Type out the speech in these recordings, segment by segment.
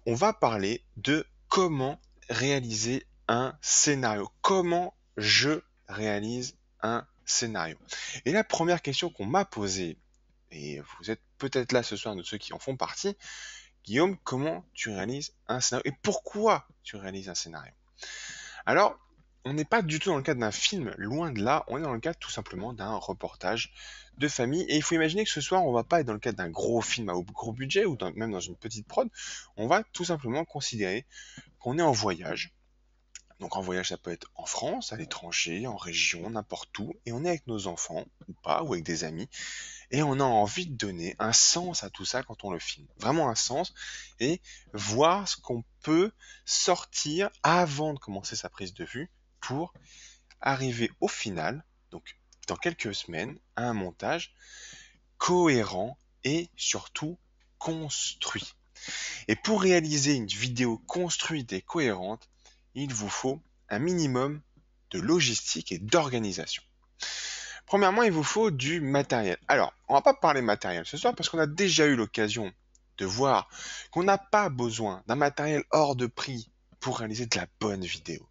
on va parler de comment réaliser un scénario. Comment je réalise un scénario. Et la première question qu'on m'a posée, et vous êtes peut-être là ce soir de ceux qui en font partie, Guillaume, comment tu réalises un scénario et pourquoi tu réalises un scénario? Alors, on n'est pas du tout dans le cadre d'un film, loin de là, on est dans le cadre tout simplement d'un reportage de famille. Et il faut imaginer que ce soir, on va pas être dans le cadre d'un gros film à gros budget ou même dans une petite prod. On va tout simplement considérer qu'on est en voyage. Donc en voyage, ça peut être en France, à l'étranger, en région, n'importe où, et on est avec nos enfants, ou pas, ou avec des amis, et on a envie de donner un sens à tout ça quand on le filme. Vraiment un sens, et voir ce qu'on peut sortir avant de commencer sa prise de vue pour arriver au final, donc dans quelques semaines, à un montage cohérent et surtout construit. Et pour réaliser une vidéo construite et cohérente, il vous faut un minimum de logistique et d'organisation. Premièrement, il vous faut du matériel. Alors, on va pas parler matériel ce soir parce qu'on a déjà eu l'occasion de voir qu'on n'a pas besoin d'un matériel hors de prix pour réaliser de la bonne vidéo.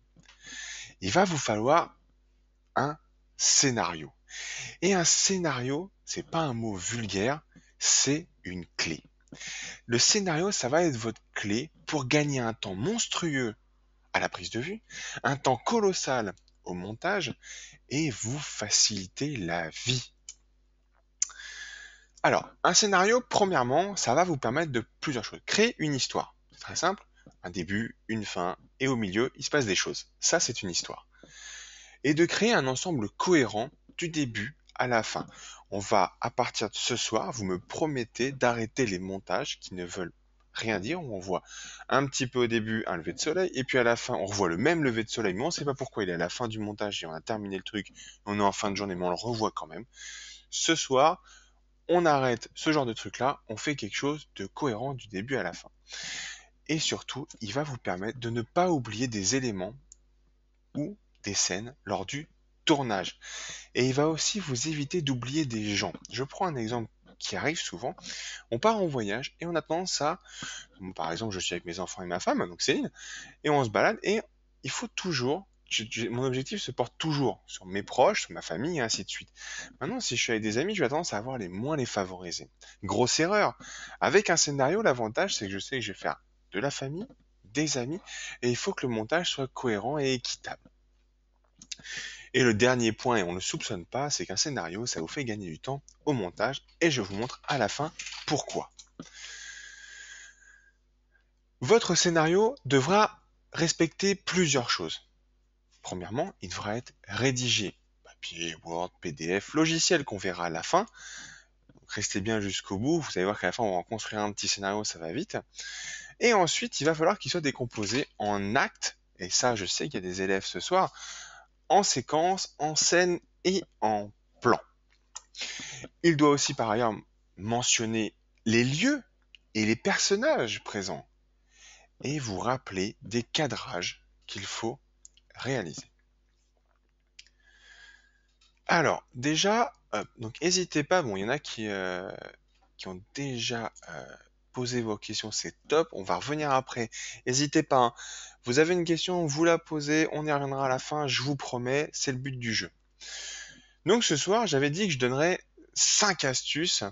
Il va vous falloir un scénario. Et un scénario, c'est pas un mot vulgaire, c'est une clé. Le scénario, ça va être votre clé pour gagner un temps monstrueux à la prise de vue, un temps colossal au montage et vous faciliter la vie. Alors, un scénario, premièrement, ça va vous permettre de plusieurs choses. Créer une histoire, c'est très simple. Un début, une fin et au milieu, il se passe des choses. Ça, c'est une histoire. Et de créer un ensemble cohérent du début à la fin. On va, à partir de ce soir, vous me promettez d'arrêter les montages qui ne veulent rien dire, où on voit un petit peu au début un lever de soleil, et puis à la fin, on revoit le même lever de soleil, mais on ne sait pas pourquoi il est à la fin du montage, et on a terminé le truc, on est en fin de journée, mais on le revoit quand même. Ce soir, on arrête ce genre de truc-là, on fait quelque chose de cohérent du début à la fin. Et surtout, il va vous permettre de ne pas oublier des éléments ou des scènes lors du tournage. Et il va aussi vous éviter d'oublier des gens. Je prends un exemple qui arrive souvent. On part en voyage et on a tendance à, par exemple, je suis avec mes enfants et ma femme, donc Céline, et on se balade et il faut toujours, mon objectif se porte toujours sur mes proches, sur ma famille et ainsi de suite. Maintenant, si je suis avec des amis, je vais tendance à avoir les moins les favorisés. Grosse erreur. Avec un scénario, l'avantage, c'est que je sais que je vais faire de la famille, des amis, et il faut que le montage soit cohérent et équitable. Et le dernier point, et on ne le soupçonne pas, c'est qu'un scénario, ça vous fait gagner du temps au montage, et je vous montre à la fin pourquoi. Votre scénario devra respecter plusieurs choses. Premièrement, il devra être rédigé. Papier, Word, PDF, logiciel qu'on verra à la fin. Donc restez bien jusqu'au bout, vous allez voir qu'à la fin on va en construire un petit scénario, ça va vite. Et ensuite, il va falloir qu'il soit décomposé en actes, et ça je sais qu'il y a des élèves ce soir, en séquence, en scène et en plan. Il doit aussi par ailleurs mentionner les lieux et les personnages présents et vous rappeler des cadrages qu'il faut réaliser. Alors, déjà, donc n'hésitez pas, bon, il y en a qui ont déjà posé vos questions, c'est top, on va revenir après. N'hésitez pas, hein. Vous avez une question, vous la posez, on y reviendra à la fin, je vous promets, c'est le but du jeu. Donc ce soir, j'avais dit que je donnerais 5 astuces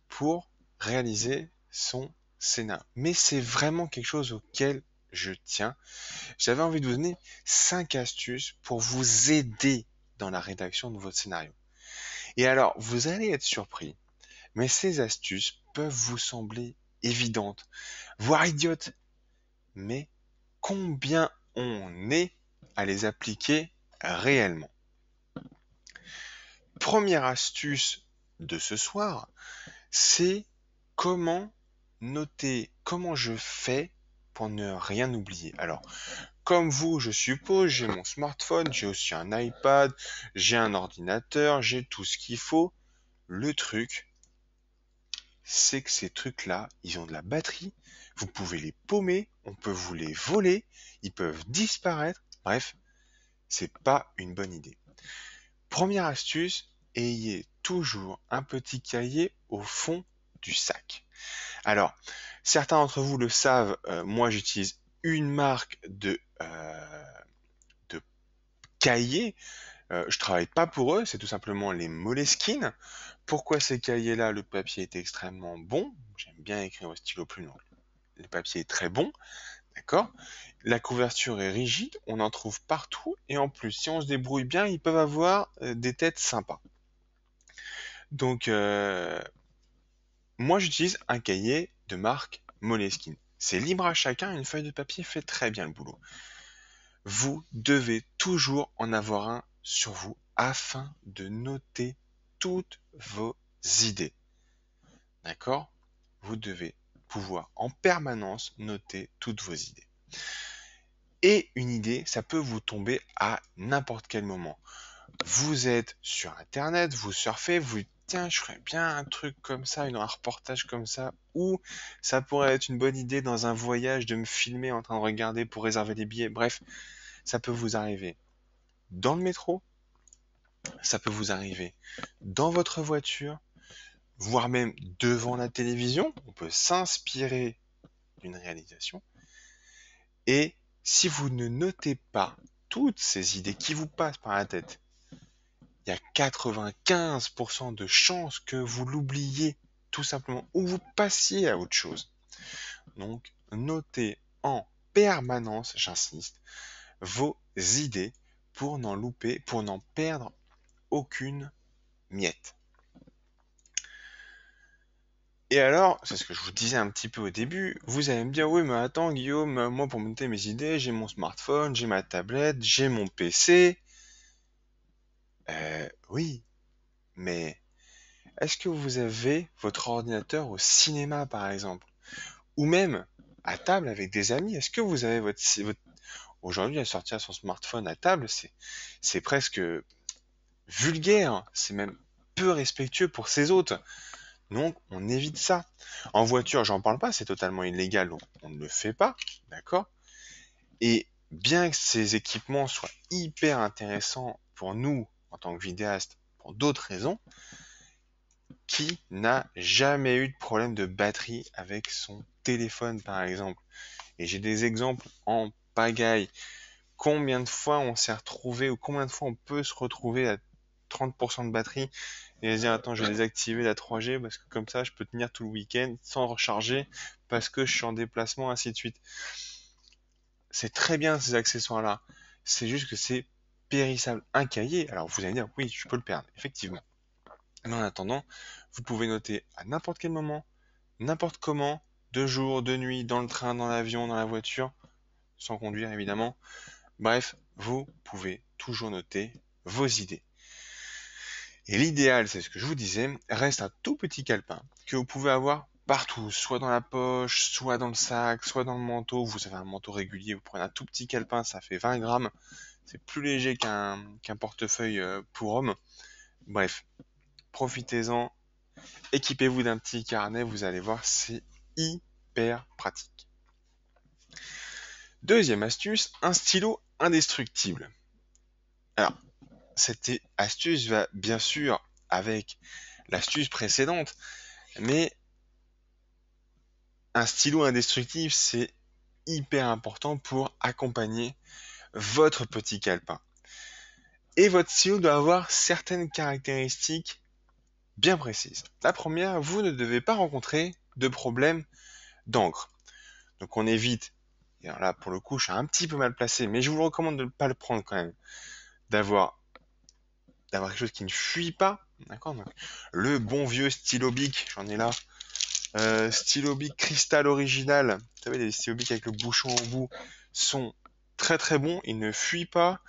pour réaliser son scénario. Mais c'est vraiment quelque chose auquel je tiens. J'avais envie de vous donner 5 astuces pour vous aider dans la rédaction de votre scénario. Et alors, vous allez être surpris, mais ces astuces peuvent vous sembler évidentes, voire idiotes. Mais combien on est à les appliquer réellement? Première astuce de ce soir, c'est comment noter, comment je fais pour ne rien oublier. Alors, comme vous, je suppose, j'ai mon smartphone, j'ai aussi un iPad, j'ai un ordinateur, j'ai tout ce qu'il faut. Le truc, c'est que ces trucs-là, ils ont de la batterie, vous pouvez les paumer, on peut vous les voler, ils peuvent disparaître. Bref, c'est pas une bonne idée. Première astuce, ayez toujours un petit cahier au fond du sac. Alors, certains d'entre vous le savent, moi j'utilise une marque de cahiers. Je travaille pas pour eux, c'est tout simplement les Moleskine. Pourquoi ces cahiers-là? Le papier est extrêmement bon. J'aime bien écrire au stylo plume, donc le papier est très bon, d'accord? La couverture est rigide, on en trouve partout, et en plus, si on se débrouille bien, ils peuvent avoir des têtes sympas. Donc, moi j'utilise un cahier de marque Moleskine. C'est libre à chacun, une feuille de papier fait très bien le boulot. Vous devez toujours en avoir un sur vous afin de noter toutes vos idées. D'accord? Vous devez pouvoir en permanence noter toutes vos idées. Et une idée, ça peut vous tomber à n'importe quel moment. Vous êtes sur Internet, vous surfez, vous dites, tiens, je ferais bien un truc comme ça, un reportage comme ça, ou ça pourrait être une bonne idée dans un voyage de me filmer en train de regarder pour réserver des billets. Bref, ça peut vous arriver dans le métro, ça peut vous arriver dans votre voiture, voire même devant la télévision. On peut s'inspirer d'une réalisation. Et si vous ne notez pas toutes ces idées qui vous passent par la tête, il y a 95% de chances que vous l'oubliez tout simplement ou vous passiez à autre chose. Donc, notez en permanence, j'insiste, vos idées pour n'en louper, pour n'en perdre aucune miette. Et alors, c'est ce que je vous disais un petit peu au début, vous allez me dire, oui, mais attends, Guillaume, moi pour noter mes idées, j'ai mon smartphone, j'ai ma tablette, j'ai mon PC. Oui, mais est-ce que vous avez votre ordinateur au cinéma, par exemple? Ou même à table avec des amis? Est-ce que vous avez votre... Aujourd'hui, à sortir son smartphone à table, c'est presque vulgaire, c'est même peu respectueux pour ses hôtes. Donc, on évite ça. En voiture, j'en parle pas, c'est totalement illégal, donc on ne le fait pas, d'accord? Et bien que ces équipements soient hyper intéressants pour nous, en tant que vidéastes, pour d'autres raisons, qui n'a jamais eu de problème de batterie avec son téléphone, par exemple? Et j'ai des exemples en pagaille. Combien de fois on s'est retrouvé, ou combien de fois on peut se retrouver à 30% de batterie et se dire attends, je vais désactiver la 3G parce que comme ça je peux tenir tout le week-end sans recharger parce que je suis en déplacement, ainsi de suite. C'est très bien ces accessoires-là. C'est juste que c'est périssable. Un cahier, alors vous allez dire oui, je peux le perdre, effectivement. Mais en attendant, vous pouvez noter à n'importe quel moment, n'importe comment, de jour, de nuit, dans le train, dans l'avion, dans la voiture, sans conduire évidemment. Bref, vous pouvez toujours noter vos idées. Et l'idéal, c'est ce que je vous disais, reste un tout petit calepin que vous pouvez avoir partout, soit dans la poche, soit dans le sac, soit dans le manteau. Vous avez un manteau régulier, vous prenez un tout petit calepin, ça fait 20 grammes. C'est plus léger qu'un portefeuille pour homme. Bref, profitez-en, équipez-vous d'un petit carnet, vous allez voir, c'est hyper pratique. Deuxième astuce, un stylo indestructible. Alors, cette astuce va bien sûr avec l'astuce précédente, mais un stylo indestructible, c'est hyper important pour accompagner votre petit calepin. Et votre stylo doit avoir certaines caractéristiques bien précises. La première, vous ne devez pas rencontrer de problème d'encre. Donc on évite, et alors là pour le coup je suis un petit peu mal placé, mais je vous recommande de ne pas le prendre quand même, d'avoir quelque chose qui ne fuit pas, d'accord? Donc, le bon vieux stylo Bic, j'en ai là, stylo Bic Cristal original, vous savez les stylo Bic avec le bouchon au bout, sont très très bons, ils ne fuient pas,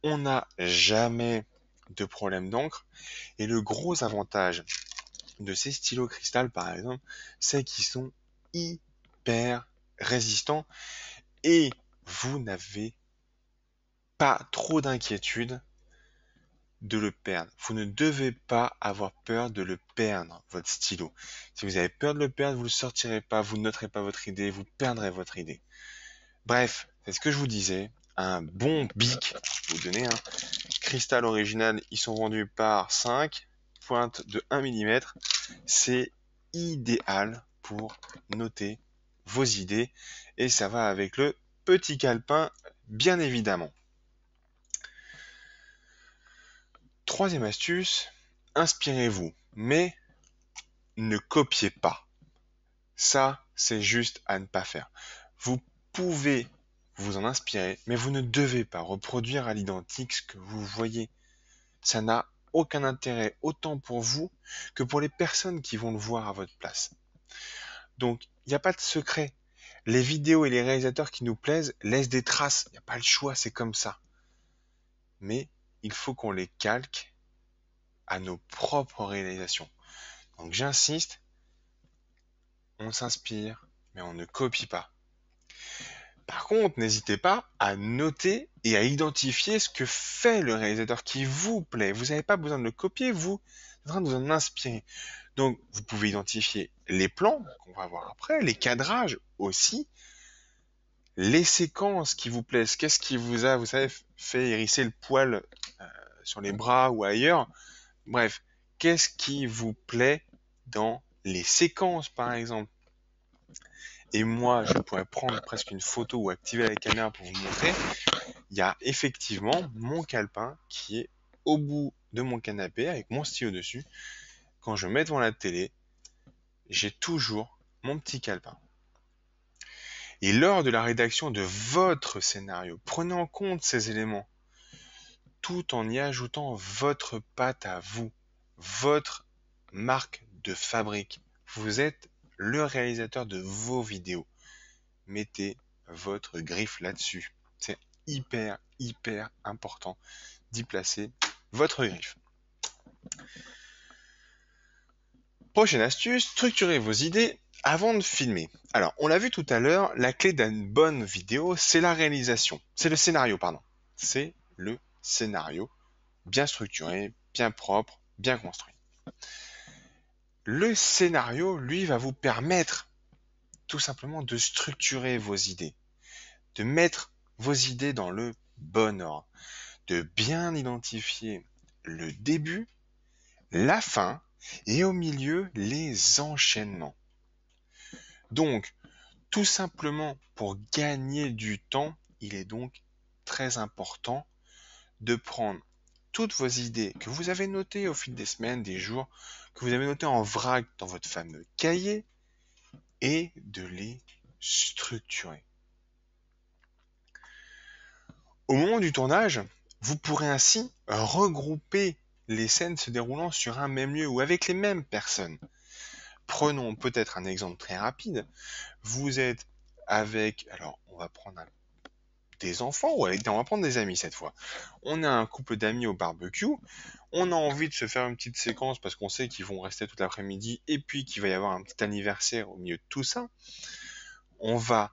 on n'a jamais de problème d'encre, et le gros avantage de ces stylos cristal par exemple, c'est qu'ils sont hyper résistants, et vous n'avez pas trop d'inquiétude de le perdre. Vous ne devez pas avoir peur de le perdre, votre stylo. Si vous avez peur de le perdre, vous ne le sortirez pas, vous ne noterez pas votre idée, vous perdrez votre idée. Bref, c'est ce que je vous disais. Un bon bic, je vais vous donner un cristal original, ils sont vendus par 5, pointe de 1 mm. C'est idéal pour noter vos idées et ça va avec le petit calepin, bien évidemment. Troisième astuce, inspirez-vous, mais ne copiez pas. Ça, c'est juste à ne pas faire. Vous pouvez vous en inspirer, mais vous ne devez pas reproduire à l'identique ce que vous voyez. Ça n'a aucun intérêt, autant pour vous que pour les personnes qui vont le voir à votre place. Donc, il n'y a pas de secret. Les vidéos et les réalisateurs qui nous plaisent laissent des traces. Il n'y a pas le choix, c'est comme ça. Mais il faut qu'on les calque à nos propres réalisations. Donc j'insiste, on s'inspire, mais on ne copie pas. Par contre, n'hésitez pas à noter et à identifier ce que fait le réalisateur qui vous plaît. Vous n'avez pas besoin de le copier, vous êtes en train de vous en inspirer. Donc, vous pouvez identifier les plans qu'on va voir après, les cadrages aussi, les séquences qui vous plaisent. Qu'est-ce qui vous a, vous savez, fait hérisser le poil sur les bras ou ailleurs? Bref, qu'est-ce qui vous plaît dans les séquences, par exemple? Et moi, je pourrais prendre presque une photo ou activer la caméra pour vous montrer. Il y a effectivement mon calepin qui est au bout de mon canapé avec mon stylo dessus. Quand je mets devant la télé, j'ai toujours mon petit calepin. Et lors de la rédaction de votre scénario, prenez en compte ces éléments, tout en y ajoutant votre patte à vous, votre marque de fabrique. Vous êtes le réalisateur de vos vidéos. Mettez votre griffe là-dessus. C'est hyper, hyper important d'y placer votre griffe. Prochaine astuce, structurez vos idées avant de filmer. Alors, on l'a vu tout à l'heure, la clé d'une bonne vidéo, c'est la réalisation. C'est le scénario, pardon. C'est le scénario bien structuré, bien propre, bien construit. Le scénario, lui, va vous permettre tout simplement de structurer vos idées, de mettre vos idées dans le bon ordre, de bien identifier le début, la fin et au milieu les enchaînements. Donc, tout simplement pour gagner du temps, il est donc très important de prendre toutes vos idées que vous avez notées au fil des semaines, des jours, que vous avez notées en vrac dans votre fameux cahier et de les structurer. Au moment du tournage, vous pourrez ainsi regrouper les scènes se déroulant sur un même lieu ou avec les mêmes personnes. Prenons peut-être un exemple très rapide. Vous êtes avec, alors on va prendre des enfants ou on va prendre des amis cette fois. On a un couple d'amis au barbecue. On a envie de se faire une petite séquence parce qu'on sait qu'ils vont rester toute l'après-midi et puis qu'il va y avoir un petit anniversaire au milieu de tout ça. On va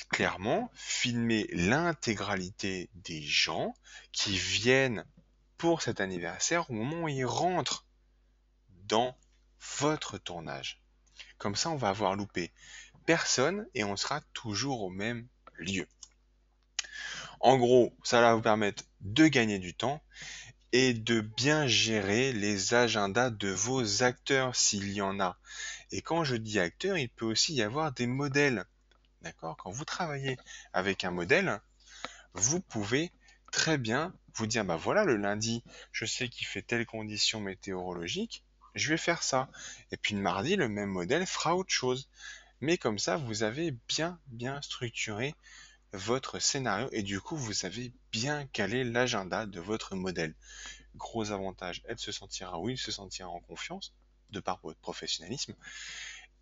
clairement filmer l'intégralité des gens qui viennent pour cet anniversaire au moment où ils rentrent dans votre tournage. Comme ça, on va avoir loupé personne et on sera toujours au même lieu. En gros, ça va vous permettre de gagner du temps et de bien gérer les agendas de vos acteurs s'il y en a. Et quand je dis acteurs, il peut aussi y avoir des modèles. D'accord? Quand vous travaillez avec un modèle, vous pouvez très bien vous dire, bah voilà, le lundi, je sais qu'il fait telle condition météorologique, je vais faire ça. Et puis le mardi, le même modèle fera autre chose. Mais comme ça, vous avez bien structuré votre scénario et du coup, vous avez bien calé l'agenda de votre modèle. Gros avantage, elle se sentira, oui, il se sentira en confiance de par votre professionnalisme.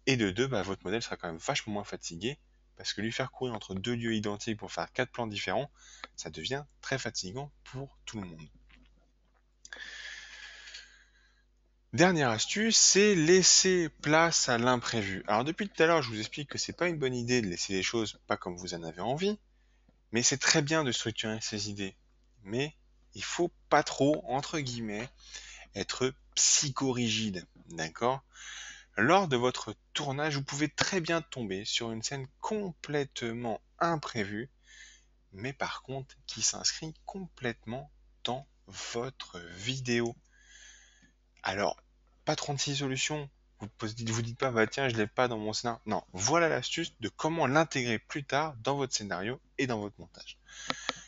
Et de deux, bah, votre modèle sera quand même vachement moins fatigué parce que lui faire courir entre deux lieux identiques pour faire 4 plans différents, ça devient très fatigant pour tout le monde. Dernière astuce, c'est laisser place à l'imprévu. Alors depuis tout à l'heure, je vous explique que c'est pas une bonne idée de laisser les choses pas comme vous en avez envie, mais c'est très bien de structurer ses idées. Mais il faut pas trop, entre guillemets, être psychorigide, d'accord? Lors de votre tournage, vous pouvez très bien tomber sur une scène complètement imprévue, mais par contre qui s'inscrit complètement dans votre vidéo. Alors, pas 36 solutions, Vous dites pas, bah tiens, je l'ai pas dans mon scénario. Non, voilà l'astuce de comment l'intégrer plus tard dans votre scénario et dans votre montage.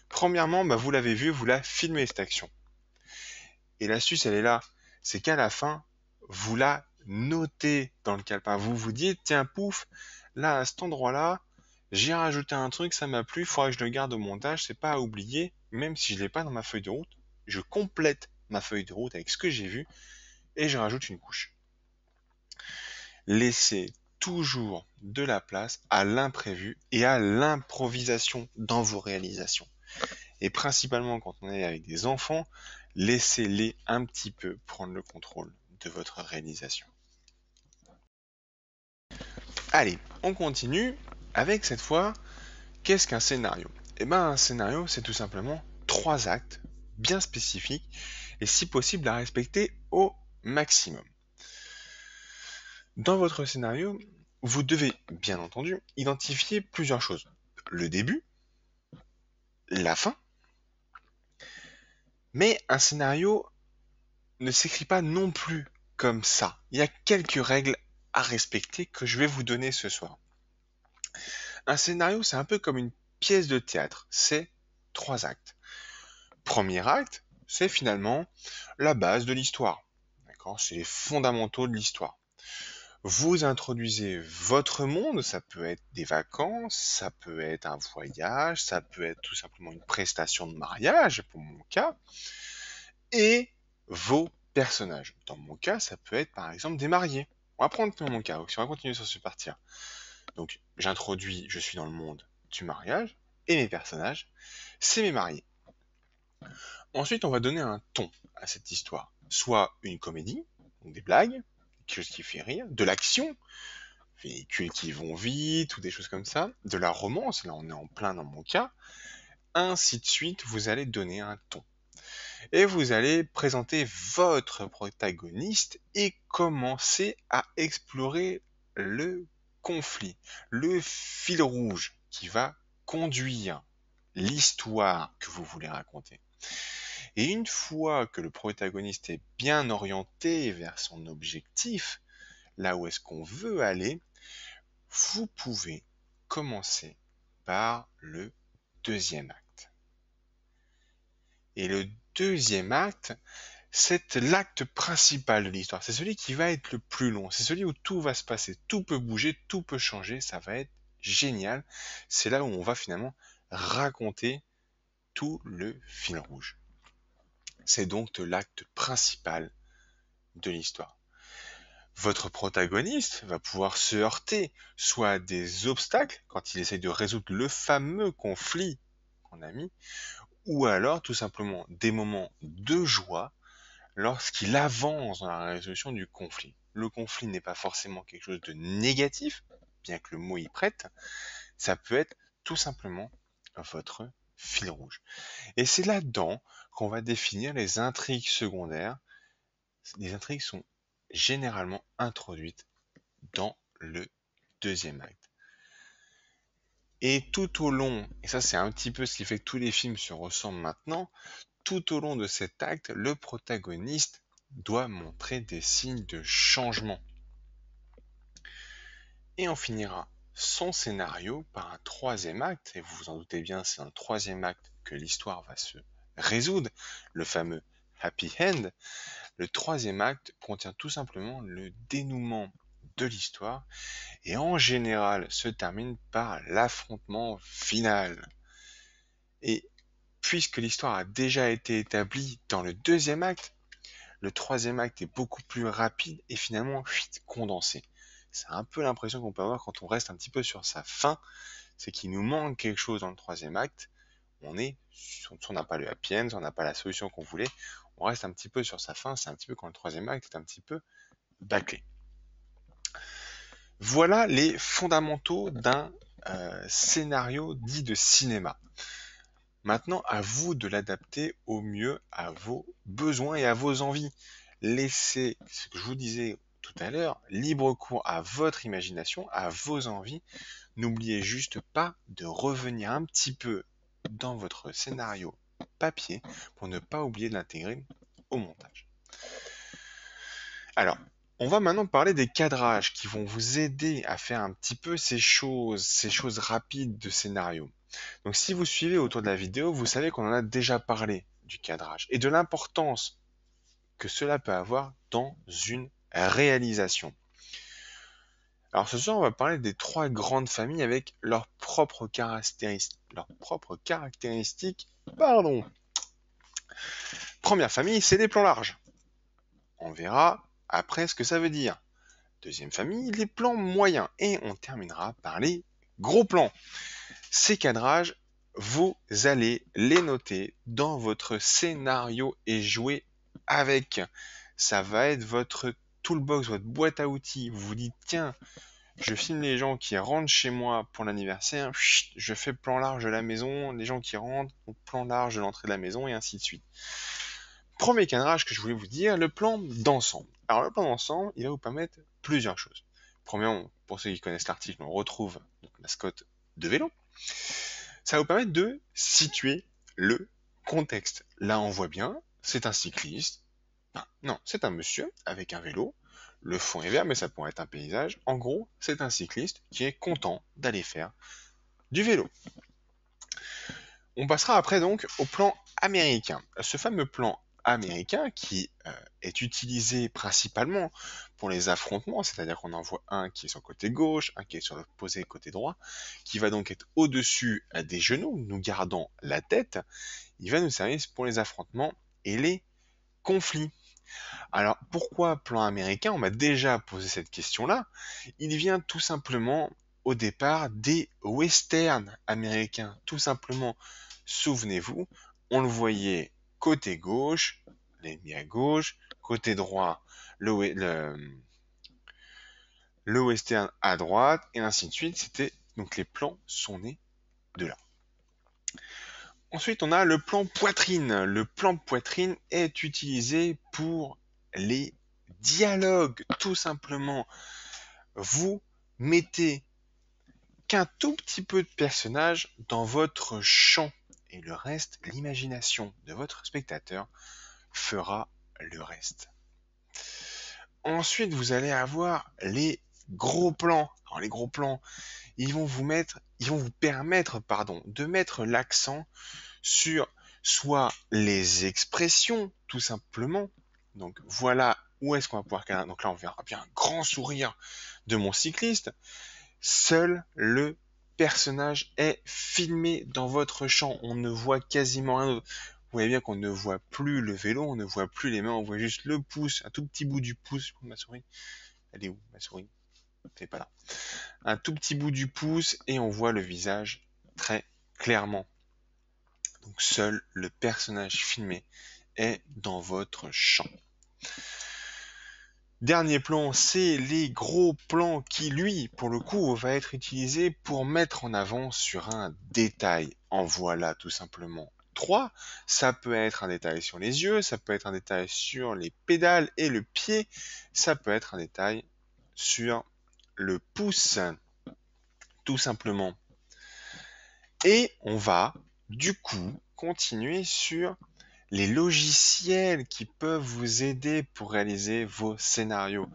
Premièrement, bah, vous l'avez vu, vous la filmez cette action. Et l'astuce, elle est là. C'est qu'à la fin, vous la notez dans le calepin. Vous vous dites, tiens, pouf, là, à cet endroit-là, j'ai rajouté un truc, ça m'a plu, il faudra que je le garde au montage, c'est pas à oublier, même si je l'ai pas dans ma feuille de route, je complète ma feuille de route avec ce que j'ai vu et je rajoute une couche. Laissez toujours de la place à l'imprévu et à l'improvisation dans vos réalisations. Et principalement quand on est avec des enfants, laissez-les un petit peu prendre le contrôle de votre réalisation. Allez, on continue avec cette fois, qu'est-ce qu'un scénario? Eh bien, un scénario, c'est tout simplement 3 actes bien spécifiques et si possible à respecter au maximum. Dans votre scénario, vous devez, bien entendu, identifier plusieurs choses. Le début, la fin, mais un scénario ne s'écrit pas non plus comme ça. Il y a quelques règles à respecter que je vais vous donner ce soir. Un scénario, c'est un peu comme une pièce de théâtre. C'est 3 actes. Premier acte, c'est finalement la base de l'histoire. D'accord? C'est les fondamentaux de l'histoire. Vous introduisez votre monde, ça peut être des vacances, ça peut être un voyage, ça peut être tout simplement une prestation de mariage, pour mon cas, et vos personnages. Dans mon cas, ça peut être par exemple des mariés. On va prendre mon cas, si on va continuer sur ce parti-là. Donc, j'introduis, je suis dans le monde du mariage, et mes personnages, c'est mes mariés. Ensuite, on va donner un ton à cette histoire. Soit une comédie, donc des blagues, quelque chose qui fait rire, de l'action, véhicules qui vont vite, ou des choses comme ça, de la romance, là on est en plein dans mon cas, ainsi de suite, vous allez donner un ton. Et vous allez présenter votre protagoniste et commencer à explorer le conflit, le fil rouge qui va conduire l'histoire que vous voulez raconter. Et une fois que le protagoniste est bien orienté vers son objectif, là où est-ce qu'on veut aller, vous pouvez commencer par le deuxième acte. Et le deuxième acte, c'est l'acte principal de l'histoire. C'est celui qui va être le plus long. C'est celui où tout va se passer. Tout peut bouger, tout peut changer. Ça va être génial. C'est là où on va finalement raconter tout le fil rouge. C'est donc l'acte principal de l'histoire. Votre protagoniste va pouvoir se heurter soit à des obstacles quand il essaye de résoudre le fameux conflit qu'on a mis, ou alors tout simplement des moments de joie lorsqu'il avance dans la résolution du conflit. Le conflit n'est pas forcément quelque chose de négatif, bien que le mot y prête, ça peut être tout simplement votre fil rouge. Et c'est là-dedans qu'on va définir les intrigues secondaires. Les intrigues sont généralement introduites dans le deuxième acte. Et tout au long, et ça c'est un petit peu ce qui fait que tous les films se ressemblent maintenant, tout au long de cet acte, le protagoniste doit montrer des signes de changement. Et on finira son scénario par un troisième acte, et vous vous en doutez bien, c'est dans le troisième acte que l'histoire va se résoudre, le fameux happy end. Le troisième acte contient tout simplement le dénouement de l'histoire, et en général se termine par l'affrontement final. Et puisque l'histoire a déjà été établie dans le deuxième acte, le troisième acte est beaucoup plus rapide et finalement condensé. C'est un peu l'impression qu'on peut avoir quand on reste un petit peu sur sa fin, c'est qu'il nous manque quelque chose dans le troisième acte. Si on n'a pas le happy end, si on n'a pas la solution qu'on voulait, on reste un petit peu sur sa fin, c'est un petit peu quand le troisième acte est un petit peu bâclé. Voilà les fondamentaux d'un scénario dit de cinéma. Maintenant, à vous de l'adapter au mieux à vos besoins et à vos envies. Laissez, ce que je vous disais tout à l'heure, libre cours à votre imagination, à vos envies. N'oubliez juste pas de revenir un petit peu dans votre scénario papier pour ne pas oublier de l'intégrer au montage. Alors, On va maintenant parler des cadrages qui vont vous aider à faire un petit peu ces choses rapides de scénario. Donc si vous suivez autour de la vidéo, vous savez qu'on en a déjà parlé du cadrage et de l'importance que cela peut avoir dans une réalisation. Alors ce soir, on va parler des trois grandes familles avec leurs propres caractéristiques. Pardon. Première famille, c'est les plans larges. On verra après ce que ça veut dire. Deuxième famille, les plans moyens. Et on terminera par les gros plans. Ces cadrages, vous allez les noter dans votre scénario et jouer avec. Ça va être votre toolbox, votre boîte à outils. Vous vous dites, tiens, je filme les gens qui rentrent chez moi pour l'anniversaire, je fais plan large de la maison, les gens qui rentrent, plan large de l'entrée de la maison, et ainsi de suite. Premier cadrage que je voulais vous dire, le plan d'ensemble. Alors le plan d'ensemble, il va vous permettre plusieurs choses. Premièrement, pour ceux qui connaissent l'article, on retrouve notre mascotte de vélo. Ça va vous permettre de situer le contexte. Là, on voit bien, c'est un cycliste. Non, c'est un monsieur avec un vélo. Le fond est vert, mais ça pourrait être un paysage. En gros, c'est un cycliste qui est content d'aller faire du vélo. On passera après donc au plan américain. Ce fameux plan américain qui est utilisé principalement pour les affrontements, c'est-à-dire qu'on en voit un qui est sur le côté gauche, un qui est sur l'opposé côté droit, qui va donc être au-dessus des genoux, nous gardant la tête. Il va nous servir pour les affrontements et les conflits. Alors pourquoi plan américain? On m'a déjà posé cette question-là. Il vient tout simplement au départ des westerns américains. Tout simplement, souvenez-vous, on le voyait côté gauche, l'ennemi à gauche, côté droit, le western à droite, et ainsi de suite. Donc les plans sont nés de là. Ensuite, on a le plan poitrine. Le plan poitrine est utilisé pour les dialogues, tout simplement. Vous mettez qu'un tout petit peu de personnage dans votre champ et le reste, l'imagination de votre spectateur fera le reste. Ensuite, vous allez avoir les gros plans. Alors, les gros plans, ils vont vous permettre, de mettre l'accent sur soit les expressions, tout simplement. Donc voilà où est-ce qu'on va pouvoir caler. Donc là, on verra bien un grand sourire de mon cycliste. Seul le personnage est filmé dans votre champ. On ne voit quasiment rien d'autre. Vous voyez bien qu'on ne voit plus le vélo, on ne voit plus les mains, on voit juste le pouce, un tout petit bout du pouce. Ma souris, elle est où, ma souris? Elle n'est pas là. Un tout petit bout du pouce et on voit le visage très clairement. Donc seul le personnage filmé est dans votre champ. Dernier plan, c'est les gros plans qui, lui, pour le coup, va être utilisé pour mettre en avant sur un détail. En voilà tout simplement 3. Ça peut être un détail sur les yeux, ça peut être un détail sur les pédales et le pied, ça peut être un détail sur le pouce, tout simplement. Et on va, du coup, continuer sur les logiciels qui peuvent vous aider pour réaliser vos scénarios.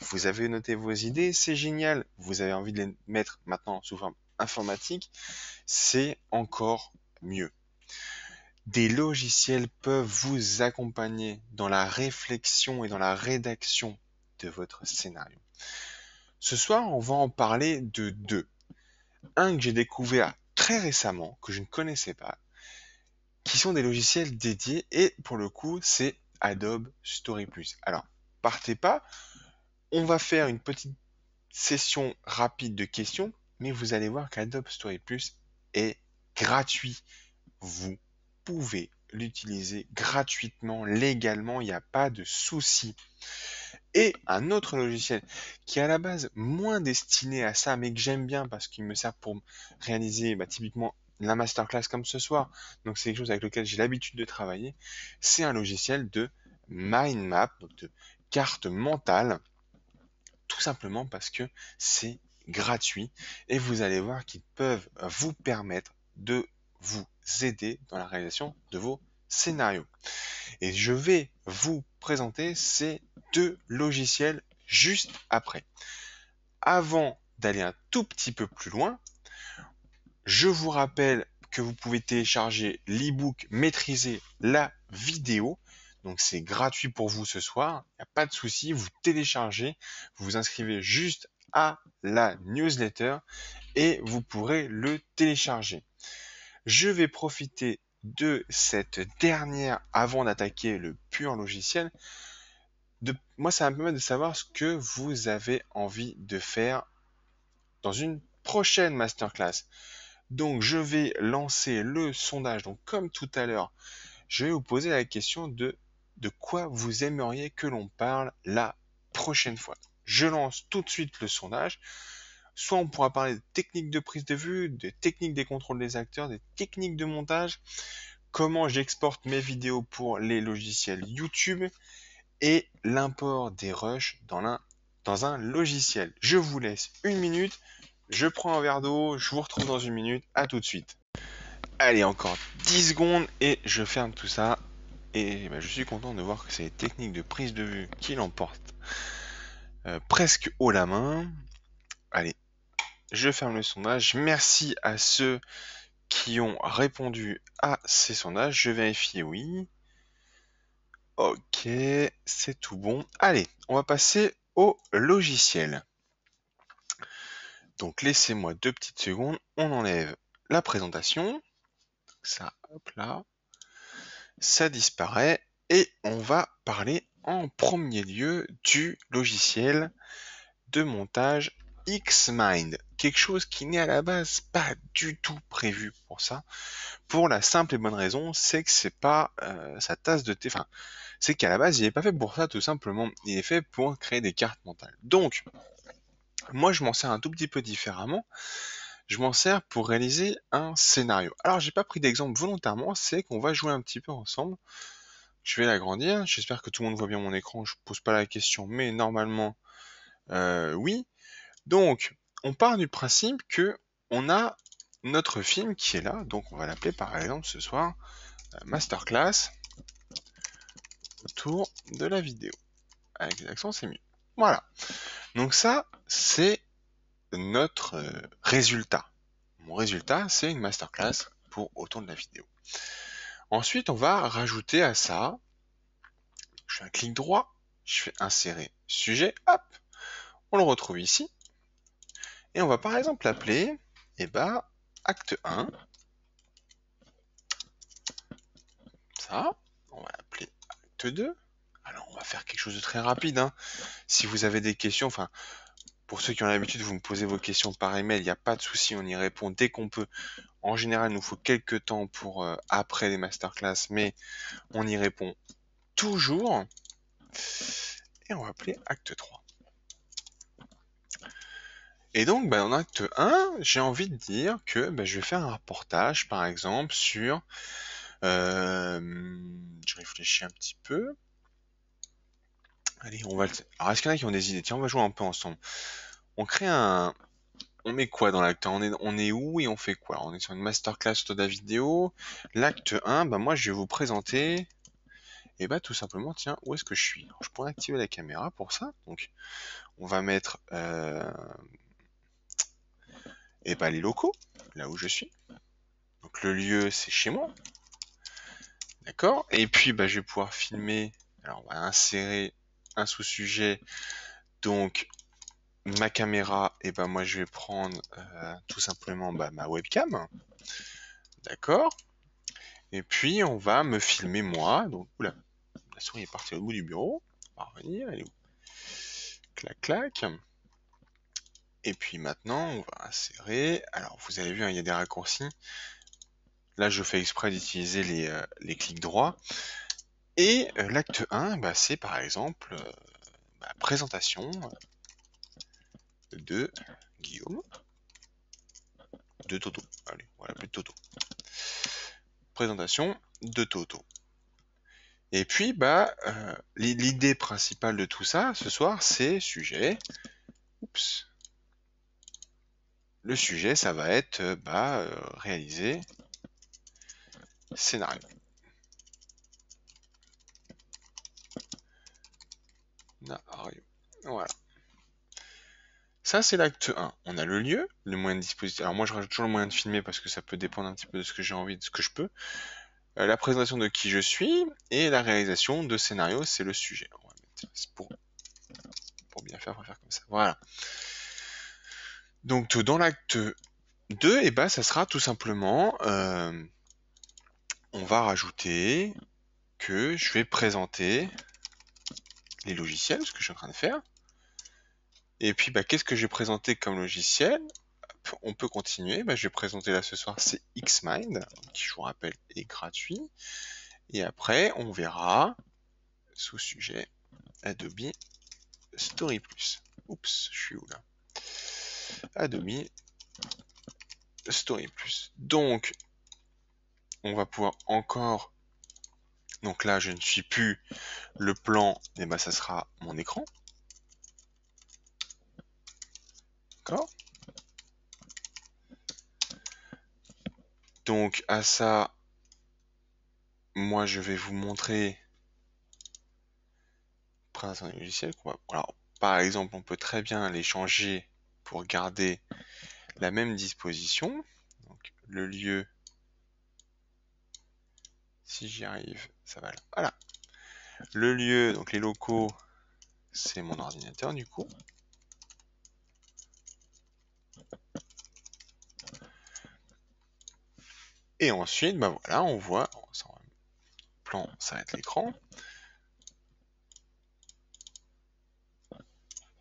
Vous avez noté vos idées, c'est génial. Vous avez envie de les mettre maintenant sous forme informatique, c'est encore mieux. Des logiciels peuvent vous accompagner dans la réflexion et dans la rédaction de votre scénario. Ce soir, on va en parler de deux. Un que j'ai découvert très récemment, que je ne connaissais pas, qui sont des logiciels dédiés et pour le coup c'est Adobe Story Plus. Alors, partez pas, on va faire une petite session rapide de questions, mais vous allez voir qu'Adobe Story Plus est gratuit. Vous pouvez l'utiliser gratuitement, légalement, il n'y a pas de souci. Et un autre logiciel qui est à la base moins destiné à ça, mais que j'aime bien parce qu'il me sert pour réaliser typiquement la masterclass comme ce soir, donc c'est quelque chose avec lequel j'ai l'habitude de travailler, c'est un logiciel de mind map, donc de carte mentale, tout simplement parce que c'est gratuit et vous allez voir qu'ils peuvent vous permettre de vous aider dans la réalisation de vos scénarios. Et je vais vous présenter ces deux logiciels juste après. Avant d'aller un tout petit peu plus loin, je vous rappelle que vous pouvez télécharger l'e-book Maîtriser la vidéo. Donc c'est gratuit pour vous ce soir, il n'y a pas de souci, vous téléchargez, vous vous inscrivez juste à la newsletter et vous pourrez le télécharger. Je vais profiter de cette dernière avant d'attaquer le pur logiciel. Moi, ça va me permettre de savoir ce que vous avez envie de faire dans une prochaine masterclass. Donc, je vais lancer le sondage. Donc, comme tout à l'heure, je vais vous poser la question de quoi vous aimeriez que l'on parle la prochaine fois. Je lance tout de suite le sondage. Soit on pourra parler de techniques de prise de vue, des techniques des contrôles des acteurs, des techniques de montage, comment j'exporte mes vidéos pour les logiciels YouTube et l'import des rushs dans un logiciel. Je vous laisse une minute, je prends un verre d'eau, je vous retrouve dans une minute, à tout de suite. Allez, encore 10 secondes et je ferme tout ça. Et je suis content de voir que c'est les techniques de prise de vue qui l'emportent presque haut la main. Allez, je ferme le sondage. Merci à ceux qui ont répondu à ces sondages. Je vérifie oui. Ok, c'est tout bon. Allez, on va passer au logiciel. Donc laissez-moi 2 petites secondes. On enlève la présentation. Ça, hop là. Ça disparaît. Et on va parler en premier lieu du logiciel de montage Xmind. Quelque chose qui n'est à la base pas du tout prévu pour ça. Pour la simple et bonne raison, c'est que c'est pas sa tasse de thé. Enfin, c'est qu'à la base, il n'est pas fait pour ça tout simplement. Il est fait pour créer des cartes mentales. Donc, moi, je m'en sers un tout petit peu différemment. Je m'en sers pour réaliser un scénario. Alors, j'ai pas pris d'exemple volontairement, c'est qu'on va jouer un petit peu ensemble. Je vais l'agrandir. J'espère que tout le monde voit bien mon écran. Je pose pas la question, mais normalement, oui. Donc, on part du principe que on a notre film qui est là. Donc, on va l'appeler par exemple ce soir Masterclass autour de la vidéo. Avec les accents, c'est mieux. Voilà. Donc ça, c'est notre résultat. Mon résultat, c'est une masterclass pour autour de la vidéo. Ensuite, on va rajouter à ça, je fais un clic droit, je fais insérer sujet, hop, on le retrouve ici. Et on va par exemple l'appeler, acte 1. Ça, on va l'appeler acte 2. Alors, on va faire quelque chose de très rapide. Hein. Si vous avez des questions, enfin, pour ceux qui ont l'habitude, vous me posez vos questions par email, il n'y a pas de souci, on y répond dès qu'on peut. En général, il nous faut quelques temps pour après les masterclass, mais on y répond toujours. Et on va appeler acte 3. Et donc, en acte 1, j'ai envie de dire que je vais faire un reportage, par exemple, sur... je réfléchis un petit peu. Allez, on va... Alors, est-ce qu'il y en a qui ont des idées? Tiens, on va jouer un peu ensemble. On crée un... On met quoi dans l'acte 1? On est où et on fait quoi? On est sur une masterclass de la vidéo. L'acte 1, moi, je vais vous présenter... Et tout simplement, tiens, où est-ce que je suis? Alors, je pourrais activer la caméra pour ça. Donc, on va mettre... les locaux, là où je suis. Donc le lieu, c'est chez moi. D'accord. Et puis, je vais pouvoir filmer. Alors, on va insérer un sous-sujet. Donc, ma caméra, et moi, je vais prendre tout simplement ma webcam. D'accord. Et puis, on va me filmer moi. Donc, oula, la souris est partie au bout du bureau. On va revenir. Elle est où? Clac, clac. Et puis maintenant, on va insérer. Alors, vous avez vu, il y a des raccourcis. Là, je fais exprès d'utiliser les clics droits. Et l'acte 1, c'est par exemple présentation de Guillaume, de Toto. Allez, voilà, plus de Toto. Présentation de Toto. Et puis, l'idée principale de tout ça, ce soir, c'est sujet. Oups. Le sujet, ça va être réaliser scénario. Voilà. Ça, c'est l'acte 1. On a le lieu, le moyen de dispositif. Alors moi, je rajoute toujours le moyen de filmer parce que ça peut dépendre un petit peu de ce que j'ai envie, de ce que je peux. La présentation de qui je suis et la réalisation de scénario, c'est le sujet. On va mettre, pour bien faire, on va faire comme ça. Voilà. Donc dans l'acte 2, et ben, ça sera tout simplement, on va rajouter que je vais présenter les logiciels, ce que je suis en train de faire. Et puis, bah, qu'est-ce que j'ai présenté comme logiciel? On peut continuer. Bah, je vais présenter là ce soir, c'est Xmind, qui je vous rappelle est gratuit. Et après, on verra sous sujet Adobe Story Plus. Oups, je suis où là? Adobe Story Plus. Donc, on va pouvoir encore. Donc là, je ne suis plus le plan, et bah ça sera mon écran. D'accord? Donc à ça, moi je vais vous montrer présentation des logiciels. Alors, par exemple, on peut très bien les changer pour garder la même disposition. Donc le lieu, si j'y arrive, ça va là. Voilà. Le lieu, donc les locaux, c'est mon ordinateur du coup. Et ensuite, bah voilà, on voit, plan, ça va être l'écran.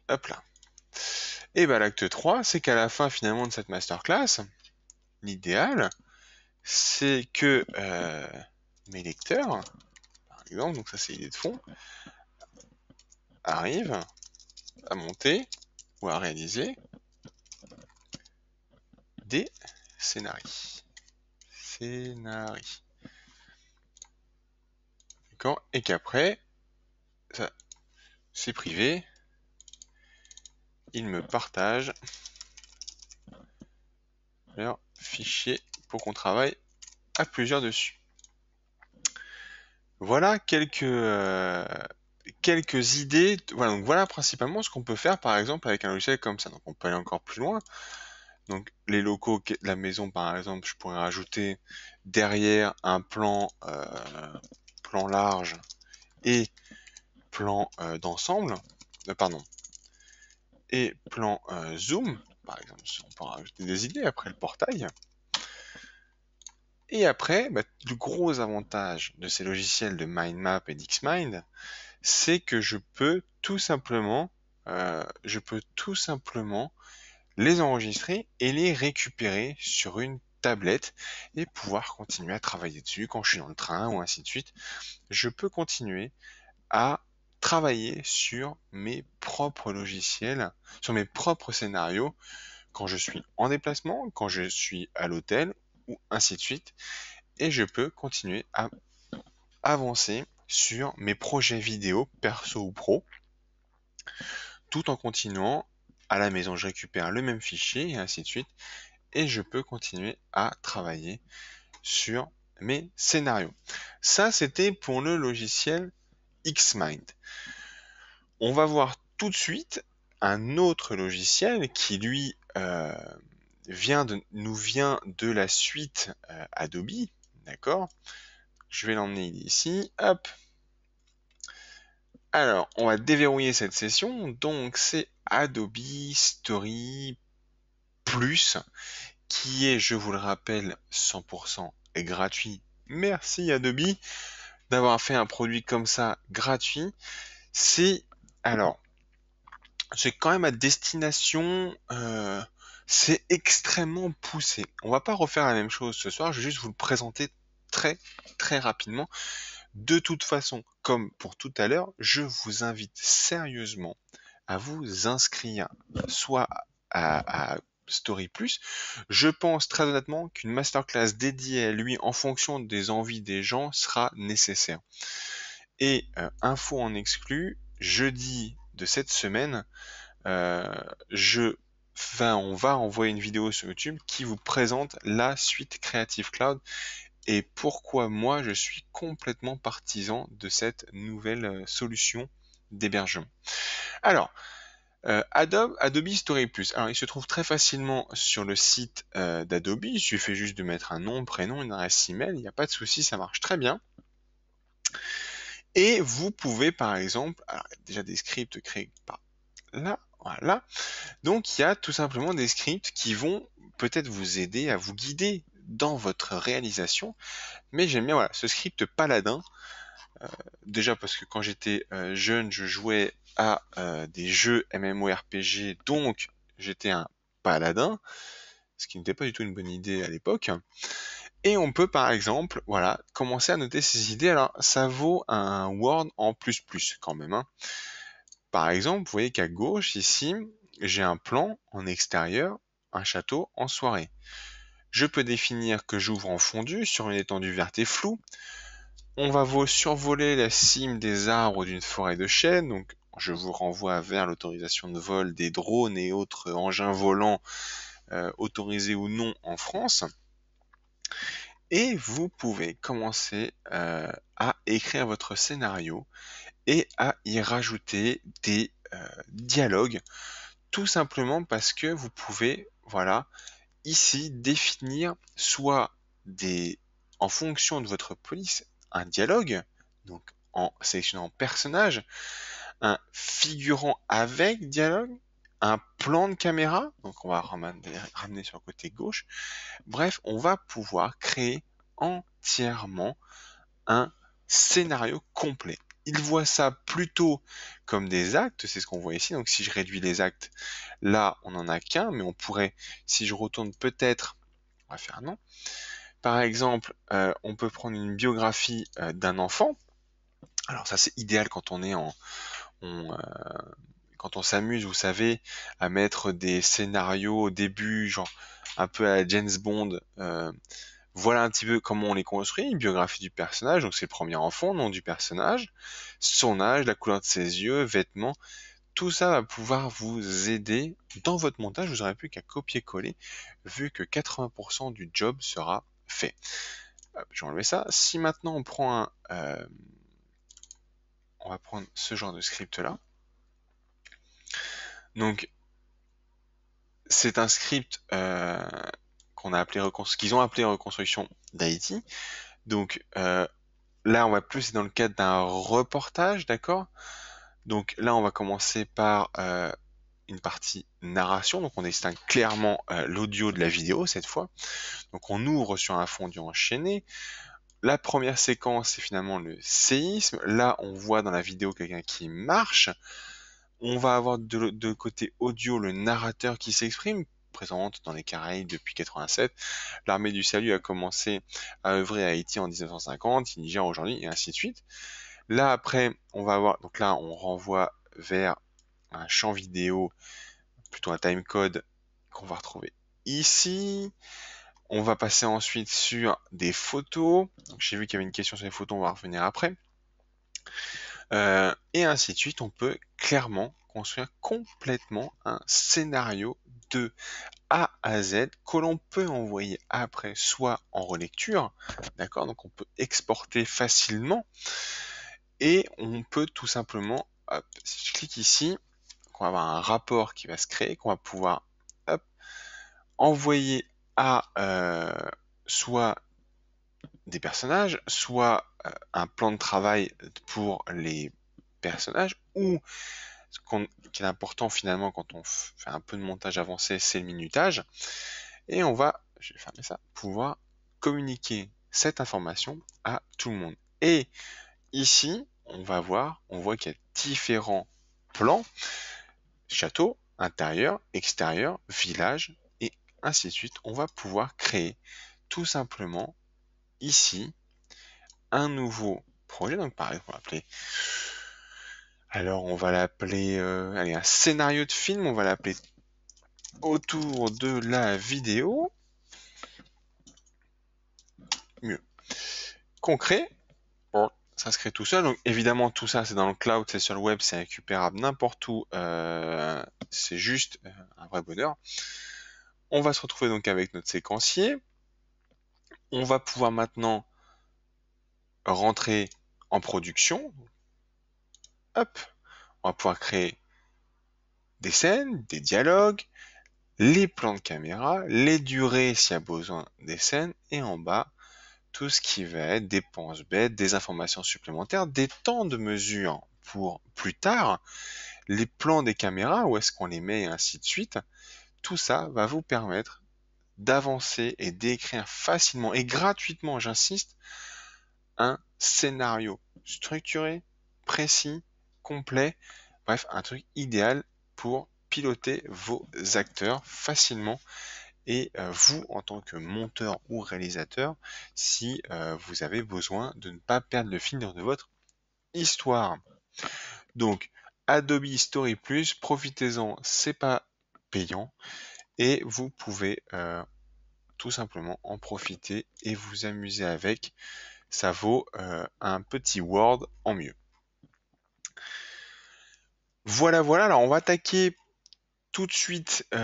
Hop là. Et bah l'acte 3, c'est qu'à la fin finalement de cette masterclass, l'idéal, c'est que mes lecteurs, par exemple, donc ça c'est l'idée de fond, arrivent à monter ou à réaliser des scénarii. D'accord? Et qu'après, ça, c'est privé, ils me partagent leur fichier pour qu'on travaille à plusieurs dessus. Voilà quelques idées. Voilà, donc voilà principalement ce qu'on peut faire par exemple avec un logiciel comme ça. Donc on peut aller encore plus loin. Donc les locaux de la maison par exemple, je pourrais rajouter derrière un plan large et plan d'ensemble, pardon, et plan zoom par exemple. On peut rajouter des idées après le portail. Et après, bah, le gros avantage de ces logiciels de MindMap et d'Xmind, c'est que je peux tout simplement les enregistrer et les récupérer sur une tablette et pouvoir continuer à travailler dessus quand je suis dans le train ou ainsi de suite. Je peux continuer à travailler sur mes propres logiciels, sur mes propres scénarios quand je suis en déplacement, quand je suis à l'hôtel ou ainsi de suite. Et je peux continuer à avancer sur mes projets vidéo perso ou pro tout en continuant à la maison. Je récupère le même fichier et ainsi de suite et je peux continuer à travailler sur mes scénarios. Ça, c'était pour le logiciel Xmind. On va voir tout de suite un autre logiciel qui lui nous vient de la suite Adobe, d'accord? Je vais l'emmener ici, hop. Alors, on va déverrouiller cette session, donc c'est Adobe Story Plus, qui est, je vous le rappelle, 100% gratuit. Merci Adobe d'avoir fait un produit comme ça gratuit. Alors, c'est quand même à destination, c'est extrêmement poussé. On va pas refaire la même chose ce soir, je vais juste vous le présenter très très rapidement. De toute façon, comme pour tout à l'heure, je vous invite sérieusement à vous inscrire soit à Story Plus. Je pense très honnêtement qu'une masterclass dédiée à lui en fonction des envies des gens sera nécessaire. Et info en exclu, jeudi de cette semaine, on va envoyer une vidéo sur YouTube qui vous présente la suite Creative Cloud et pourquoi moi je suis complètement partisan de cette nouvelle solution d'hébergement. Alors, Adobe Story Plus. Alors, il se trouve très facilement sur le site d'Adobe. Il suffit juste de mettre un nom, prénom, une adresse email. Il n'y a pas de souci, ça marche très bien. Et vous pouvez, par exemple, alors, il y a déjà des scripts créés par là, voilà. Donc, il y a tout simplement des scripts qui vont peut-être vous aider à vous guider dans votre réalisation. Mais j'aime bien, voilà, ce script Paladin. Déjà parce que quand j'étais jeune, je jouais à des jeux MMORPG, donc j'étais un paladin, ce qui n'était pas du tout une bonne idée à l'époque. Et on peut par exemple, voilà, commencer à noter ces idées. Alors ça vaut un Word en plus quand même, hein. Par exemple, vous voyez qu'à gauche ici, j'ai un plan en extérieur, un château en soirée. Je peux définir que j'ouvre en fondu sur une étendue verte et floue. On va survoler la cime des arbres d'une forêt de chênes, donc je vous renvoie vers l'autorisation de vol des drones et autres engins volants autorisés ou non en France. Et vous pouvez commencer à écrire votre scénario et à y rajouter des dialogues, tout simplement parce que vous pouvez, voilà, ici définir soit en fonction de votre police, un dialogue, donc en sélectionnant personnage, un figurant avec dialogue, un plan de caméra, donc on va ramener sur le côté gauche. Bref, on va pouvoir créer entièrement un scénario complet. Il voit ça plutôt comme des actes, c'est ce qu'on voit ici. Donc si je réduis les actes, là on n'en a qu'un, mais on pourrait, si je retourne peut-être, on va faire non. Par exemple, on peut prendre une biographie d'un enfant. Alors ça c'est idéal quand on est quand on s'amuse, vous savez, à mettre des scénarios au début, genre un peu à la James Bond. Voilà un petit peu comment on les construit, une biographie du personnage, donc c'est le premier enfant, nom du personnage, son âge, la couleur de ses yeux, vêtements, tout ça va pouvoir vous aider dans votre montage, vous n'aurez plus qu'à copier-coller, vu que 80% du job sera fait. Je vais enlever ça. Si maintenant on prend on va prendre ce genre de script là. Donc c'est un script qu'ils ont appelé reconstruction d'Haïti. Donc là, on va plus c'est dans le cadre d'un reportage, d'accord? Donc là, on va commencer par une partie narration. Donc on distingue clairement l'audio de la vidéo cette fois. Donc on ouvre sur un fondu enchaîné. La première séquence, c'est finalement le séisme. Là, on voit dans la vidéo quelqu'un qui marche. On va avoir de côté audio le narrateur qui s'exprime, présente dans les Caraïbes depuis 87. L'armée du salut a commencé à œuvrer à Haïti en 1950, il Niger aujourd'hui, et ainsi de suite. Là, après, on va avoir, donc là, on renvoie vers un champ vidéo, plutôt un timecode qu'on va retrouver ici. On va passer ensuite sur des photos. J'ai vu qu'il y avait une question sur les photos, on va revenir après. Et ainsi de suite, on peut clairement construire complètement un scénario de A à Z que l'on peut envoyer après soit en relecture, d'accord, donc on peut exporter facilement et on peut tout simplement, hop, si je clique ici, on va avoir un rapport qui va se créer, qu'on va pouvoir hop, envoyer à soit des personnages, soit un plan de travail pour les personnages, ou qui est important finalement quand on fait un peu de montage avancé, c'est le minutage. Et on va, je vais fermer ça, pouvoir communiquer cette information à tout le monde. Et ici, on voit qu'il y a différents plans, château, intérieur, extérieur, village, et ainsi de suite. On va pouvoir créer tout simplement ici un nouveau projet. Donc par exemple, on va l'appeler, allez, un scénario de film, on va l'appeler autour de la vidéo. Mieux. Concret. Bon, ça se crée tout seul. Donc évidemment, tout ça, c'est dans le cloud, c'est sur le web, c'est récupérable n'importe où. C'est juste un vrai bonheur. On va se retrouver donc avec notre séquencier. On va pouvoir maintenant rentrer en production. Hop, on va pouvoir créer des scènes, des dialogues, les plans de caméra, les durées s'il y a besoin des scènes, et en bas, tout ce qui va être dépenses bêtes, des informations supplémentaires, des temps de mesure pour plus tard, les plans des caméras, où est-ce qu'on les met et ainsi de suite. Tout ça va vous permettre d'avancer et d'écrire facilement et gratuitement, j'insiste, un scénario structuré, précis, complet, bref, un truc idéal pour piloter vos acteurs facilement et vous en tant que monteur ou réalisateur si vous avez besoin de ne pas perdre le fil de votre histoire. Donc Adobe Story Plus, profitez-en, c'est pas payant et vous pouvez tout simplement en profiter et vous amuser avec. Ça vaut un petit Word en mieux. Voilà, voilà. Alors on va attaquer tout de suite. Donc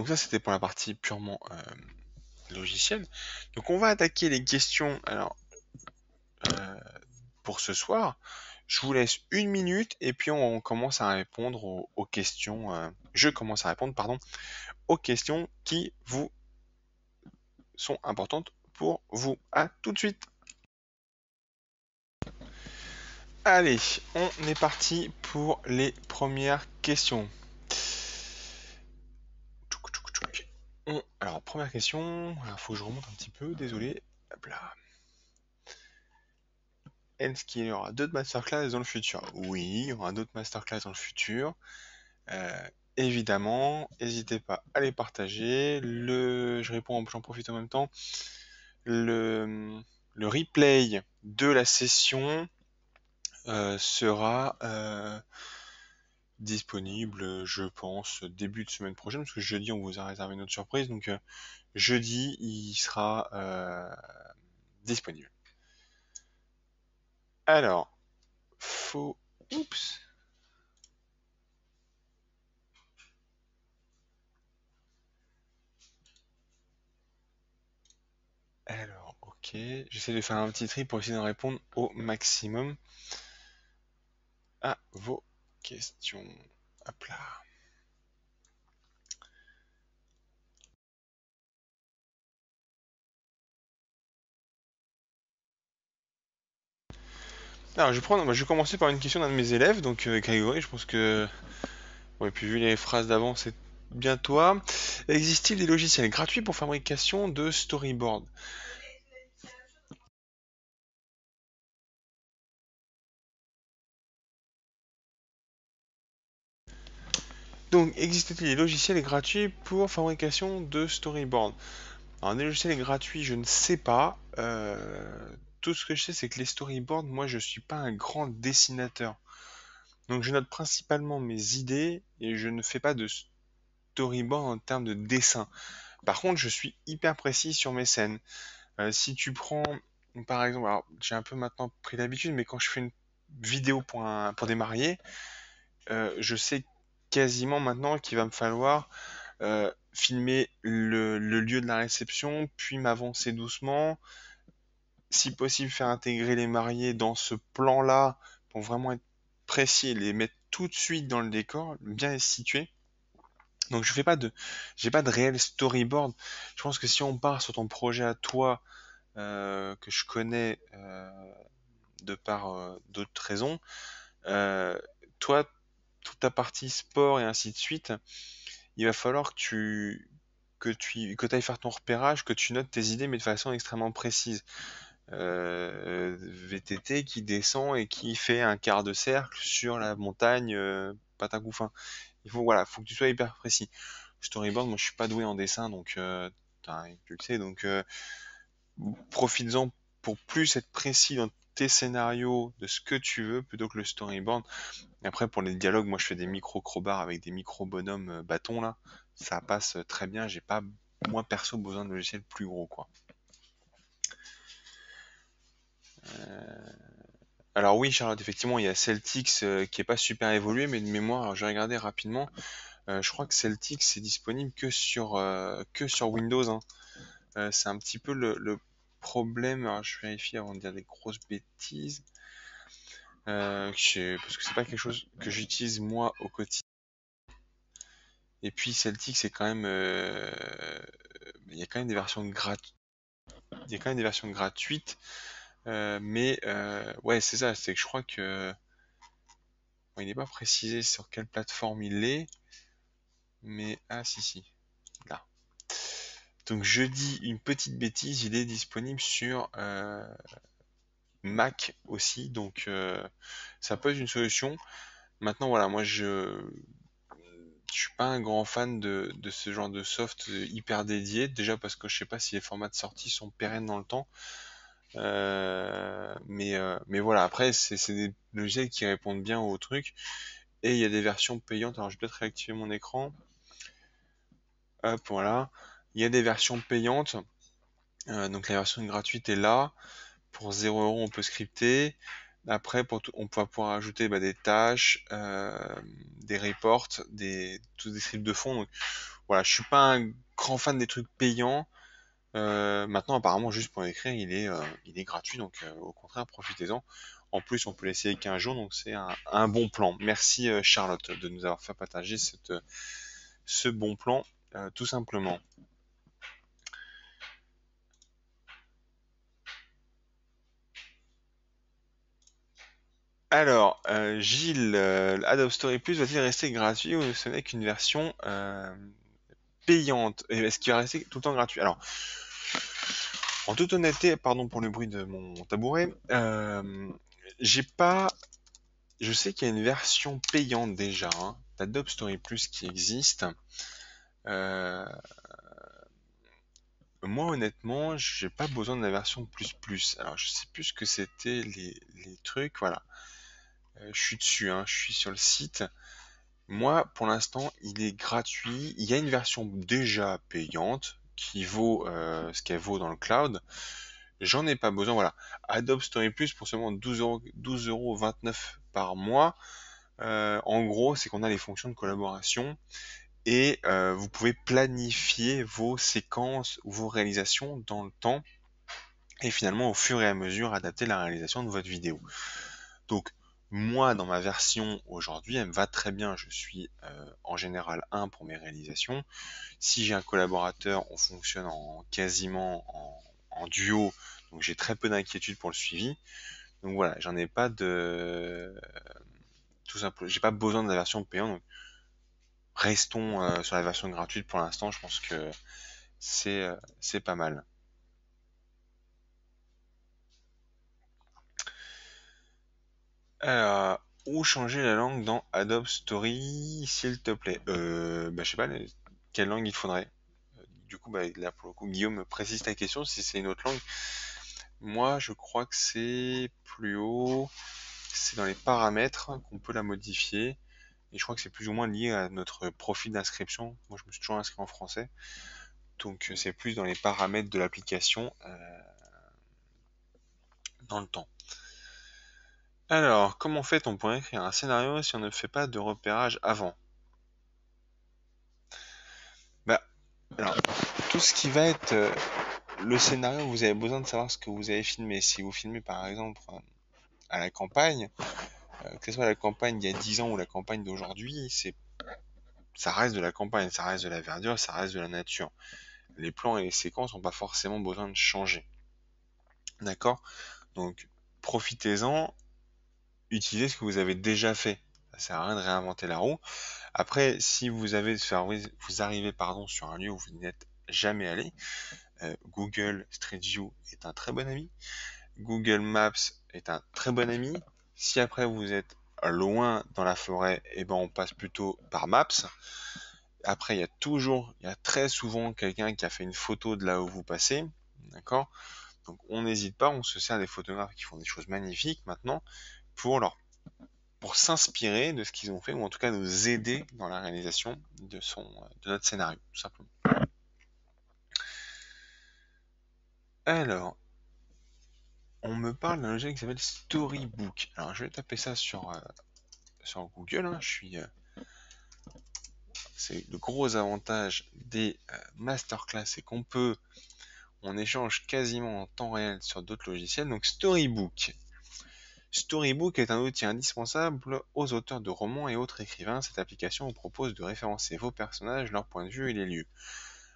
ça c'était pour la partie purement logicielle. Donc on va attaquer les questions. Alors euh, pour ce soir, je vous laisse 1 minute et puis on commence à répondre aux questions. Je commence à répondre, pardon, aux questions qui vous sont importantes pour vous. À tout de suite. Allez, on est parti pour les premières questions. Alors, première question. Il faut que je remonte un petit peu, désolé. Hop là. Est-ce qu'il y aura d'autres masterclass dans le futur? Oui, il y aura d'autres masterclass dans le futur. Évidemment, n'hésitez pas à les partager. Je réponds, j'en profite en même temps. Le replay de la session sera disponible, je pense, début de semaine prochaine, parce que jeudi, on vous a réservé notre surprise. Donc, jeudi, il sera disponible. Alors, faut... Oups. Alors, ok. J'essaie de faire un petit tri pour essayer de répondre au maximum à vos questions. Hop là. Alors, je vais commencer par une question d'un de mes élèves, donc Grégory, je pense que... Bon, et puis vu les phrases d'avant, c'est bien toi. Existe-t-il des logiciels gratuits pour fabrication de storyboard? Donc, existe-t-il des logiciels gratuits pour fabrication de storyboard? Alors, des logiciels gratuits, je ne sais pas. Tout ce que je sais, c'est que les storyboards, moi, je suis pas un grand dessinateur. Donc, je note principalement mes idées et je ne fais pas de storyboard en termes de dessin. Par contre, je suis hyper précis sur mes scènes. Si tu prends, par exemple, alors j'ai un peu maintenant pris l'habitude, mais quand je fais une vidéo pour des mariés, je sais quasiment maintenant qu'il va me falloir filmer le lieu de la réception, puis m'avancer doucement, si possible faire intégrer les mariés dans ce plan-là pour vraiment être précis et les mettre tout de suite dans le décor, bien les situer. Donc j'ai pas de réel storyboard. Je pense que si on part sur ton projet à toi, que je connais de par d'autres raisons, euh, toi, toute ta partie sport et ainsi de suite, il va falloir que tu ailles faire ton repérage, que tu notes tes idées, mais de façon extrêmement précise. VTT qui descend et qui fait un quart de cercle sur la montagne Patagoufin. Voilà, faut que tu sois hyper précis. Storyboard, moi je suis pas doué en dessin, donc tu le sais, donc profites-en pour plus être précis dans tes scénarios de ce que tu veux plutôt que le storyboard. Et après pour les dialogues, moi je fais des micro crowbars avec des micro bonhommes bâtons là, ça passe très bien. J'ai pas moi perso besoin de logiciels plus gros quoi. Alors oui Charlotte, effectivement il y a Celtics qui est pas super évolué, mais de mémoire, alors j'ai regardé rapidement, je crois que Celtics c'est disponible que sur Windows, hein. C'est un petit peu le problème, alors je vérifie avant de dire des grosses bêtises. parce que c'est pas quelque chose que j'utilise moi au quotidien. Et puis Celtic, c'est quand même, il y a quand même des versions gratuites. Il y a quand même des versions gratuites, mais ouais, c'est ça. C'est que je crois que bon, il n'est pas précisé sur quelle plateforme il est, mais ah si si, là. Donc je dis une petite bêtise, il est disponible sur Mac aussi, donc ça peut être une solution. Maintenant voilà, moi je suis pas un grand fan de ce genre de soft hyper dédié, déjà parce que je sais pas si les formats de sortie sont pérennes dans le temps. Mais voilà, après c'est des logiciels qui répondent bien au truc. Et il y a des versions payantes. Alors je vais peut-être réactiver mon écran. Hop, voilà. Il y a des versions payantes. Donc la version gratuite est là. Pour 0 €, on peut scripter. Après, on va pouvoir ajouter des tâches, des reports, tous des scripts de fond. Donc voilà, je suis pas un grand fan des trucs payants. Maintenant, apparemment, juste pour écrire, il est gratuit. Donc au contraire, profitez-en. En plus, on peut l'essayer 15 jours, donc c'est un bon plan. Merci Charlotte de nous avoir fait partager ce bon plan, tout simplement. Alors, Gilles, Adobe Story Plus va-t-il rester gratuit ou ce n'est qu'une version payante? Et est-ce qu'il va rester tout le temps gratuit? Alors, en toute honnêteté, pardon pour le bruit de mon tabouret, j'ai pas. Je sais qu'il y a une version payante déjà, hein, d'Adobe Story Plus qui existe. Euh, Moi, honnêtement, j'ai pas besoin de la version plus plus. Alors, je sais plus ce que c'était les trucs. Voilà, je suis dessus, hein, je suis sur le site. Moi, pour l'instant, il est gratuit. Il y a une version déjà payante qui vaut ce qu'elle vaut dans le cloud. J'en ai pas besoin. Voilà, Adobe Story Plus pour seulement 12,29 € par mois. En gros, c'est qu'on a les fonctions de collaboration et vous pouvez planifier vos séquences ou vos réalisations dans le temps et finalement au fur et à mesure adapter la réalisation de votre vidéo. Donc moi dans ma version aujourd'hui elle me va très bien, je suis en général un pour mes réalisations. Si j'ai un collaborateur on fonctionne en duo, donc j'ai très peu d'inquiétude pour le suivi. Donc voilà, j'en ai pas de tout simplement, j'ai pas besoin de la version payante. Donc restons sur la version gratuite pour l'instant, je pense que c'est pas mal. Où changer la langue dans Adobe Story, s'il te plaît? Je sais pas, quelle langue il faudrait. Du coup, là, pour le coup, Guillaume précise ta question, si c'est une autre langue. Moi, je crois que c'est plus haut, c'est dans les paramètres qu'on peut la modifier. Et je crois que c'est plus ou moins lié à notre profil d'inscription. Moi, je me suis toujours inscrit en français. Donc, c'est plus dans les paramètres de l'application dans le temps. Alors, comment fait-on pour écrire un scénario si on ne fait pas de repérage avant? Bah, alors, tout ce qui va être le scénario, vous avez besoin de savoir ce que vous avez filmé. Si vous filmez par exemple à la campagne, que ce soit la campagne d'il y a 10 ans ou la campagne d'aujourd'hui, ça reste de la campagne, ça reste de la verdure, ça reste de la nature. Les plans et les séquences n'ont pas forcément besoin de changer. D'accord? Donc, profitez-en, utilisez ce que vous avez déjà fait. Ça sert à rien de réinventer la roue. Après, si vous arrivez sur un lieu où vous n'êtes jamais allé, Google Street View est un très bon ami. Google Maps est un très bon ami. Si après vous êtes loin dans la forêt, eh ben on passe plutôt par Maps. Après, il y a très souvent quelqu'un qui a fait une photo de là où vous passez. D'accord? Donc on n'hésite pas, on se sert des photographes qui font des choses magnifiques maintenant pour pour s'inspirer de ce qu'ils ont fait, ou en tout cas nous aider dans la réalisation de notre scénario, tout simplement. Alors, on me parle d'un logiciel qui s'appelle Storybook. Alors, je vais taper ça sur Google, hein. C'est le gros avantage des masterclass, c'est on échange quasiment en temps réel sur d'autres logiciels. Donc, Storybook. Storybook est un outil indispensable aux auteurs de romans et autres écrivains. Cette application vous propose de référencer vos personnages, leur point de vue et les lieux.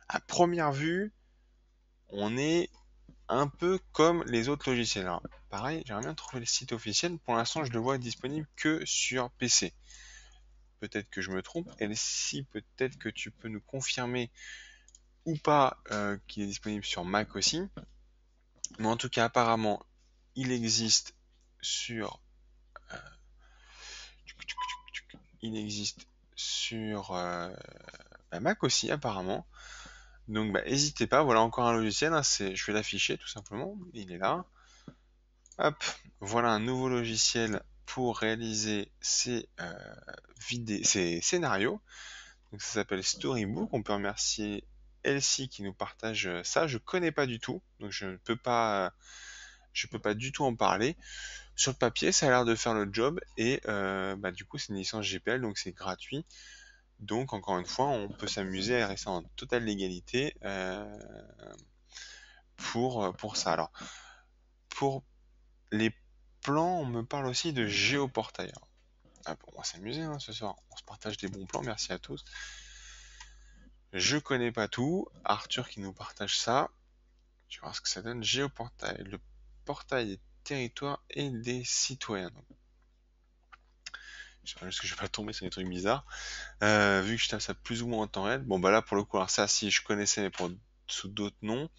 À première vue, on est un peu comme les autres logiciels. Alors, pareil, j'aimerais bien trouver le site officiel. Pour l'instant, je le vois disponible que sur PC. Peut-être que je me trompe. Elsie, peut-être que tu peux nous confirmer ou pas qu'il est disponible sur Mac aussi. Mais en tout cas, apparemment, il existe sur il existe sur Mac aussi apparemment. Donc bah, n'hésitez pas, voilà encore un logiciel, hein, je vais l'afficher tout simplement, il est là. Hop, voilà un nouveau logiciel pour réaliser ces scénarios. Donc ça s'appelle Storybook, on peut remercier Elsie qui nous partage ça, je connais pas du tout, donc je peux pas du tout en parler. Sur le papier, ça a l'air de faire le job et bah, du coup c'est une licence GPL donc c'est gratuit. Donc encore une fois, on peut s'amuser à rester en totale légalité pour ça. Alors pour les plans, on me parle aussi de géoportail. Alors, on va s'amuser hein, ce soir. On se partage des bons plans. Merci à tous. Je connais pas tout. Arthur qui nous partage ça. Tu vas voir ce que ça donne. Géoportail. Le portail des territoires et des citoyens. J'espère juste que je vais pas tomber sur des trucs bizarres. Vu que je tape ça plus ou moins en temps réel. Bon bah là pour le coup, alors ça si je connaissais mais sous d'autres noms.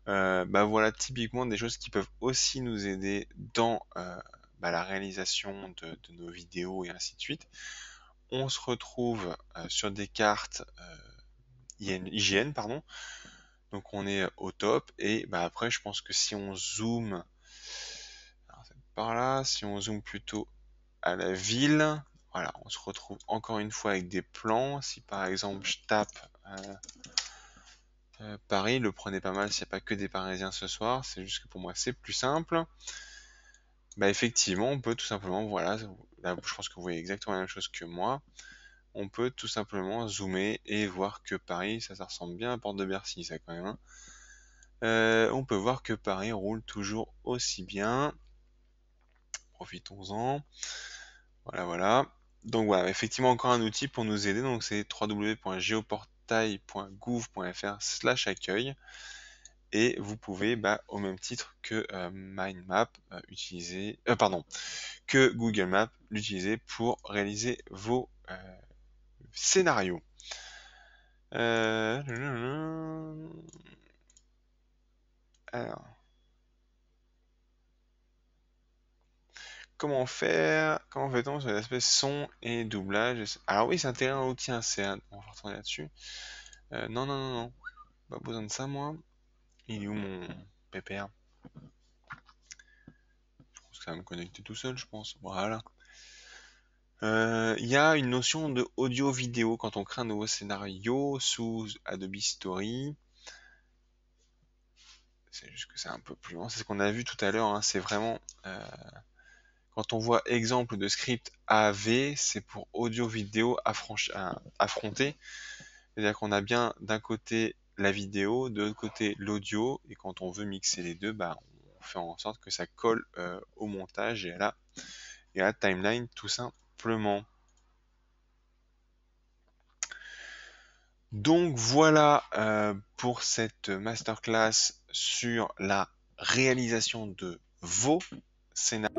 Bah voilà typiquement des choses qui peuvent aussi nous aider dans bah, la réalisation de nos vidéos et ainsi de suite. On se retrouve sur des cartes IGN, pardon. Donc on est au top et bah après je pense que si on zoome alors, par là, si on zoome plutôt à la ville, voilà, on se retrouve encore une fois avec des plans. Si par exemple je tape Paris, le prenez pas mal s'il n'y a pas que des Parisiens ce soir, c'est juste que pour moi c'est plus simple. Bah effectivement, on peut tout simplement, voilà, là je pense que vous voyez exactement la même chose que moi. On peut tout simplement zoomer et voir que Paris, ça ressemble bien à Porte de Bercy, ça quand même. Hein. On peut voir que Paris roule toujours aussi bien. Profitons-en. Voilà, voilà. Donc voilà, effectivement encore un outil pour nous aider. Donc c'est www.geoportail.gouv.fr/accueil. Et vous pouvez, bah, au même titre que Mindmap, que Google Maps, l'utiliser pour réaliser vos scénarios. Alors, comment faire? Comment fait-on sur l'aspect son et doublage? Alors oui, c'est intégré dans l'outil, hein, on va retourner là-dessus. Non, non, non, non. Pas besoin de ça, moi. Il est où mon PPR? Je pense que ça va me connecter tout seul, je pense. Voilà. Il y a une notion de audio-vidéo quand on crée un nouveau scénario sous Adobe Story. C'est juste que c'est un peu plus loin. C'est ce qu'on a vu tout à l'heure. Hein. C'est vraiment quand on voit exemple de script AV, c'est pour audio-vidéo affronté. C'est-à-dire qu'on a bien d'un côté la vidéo, de l'autre côté l'audio, et quand on veut mixer les deux, bah, on fait en sorte que ça colle au montage et à la timeline tout simplement. Donc voilà pour cette masterclass sur la réalisation de vos scénarios.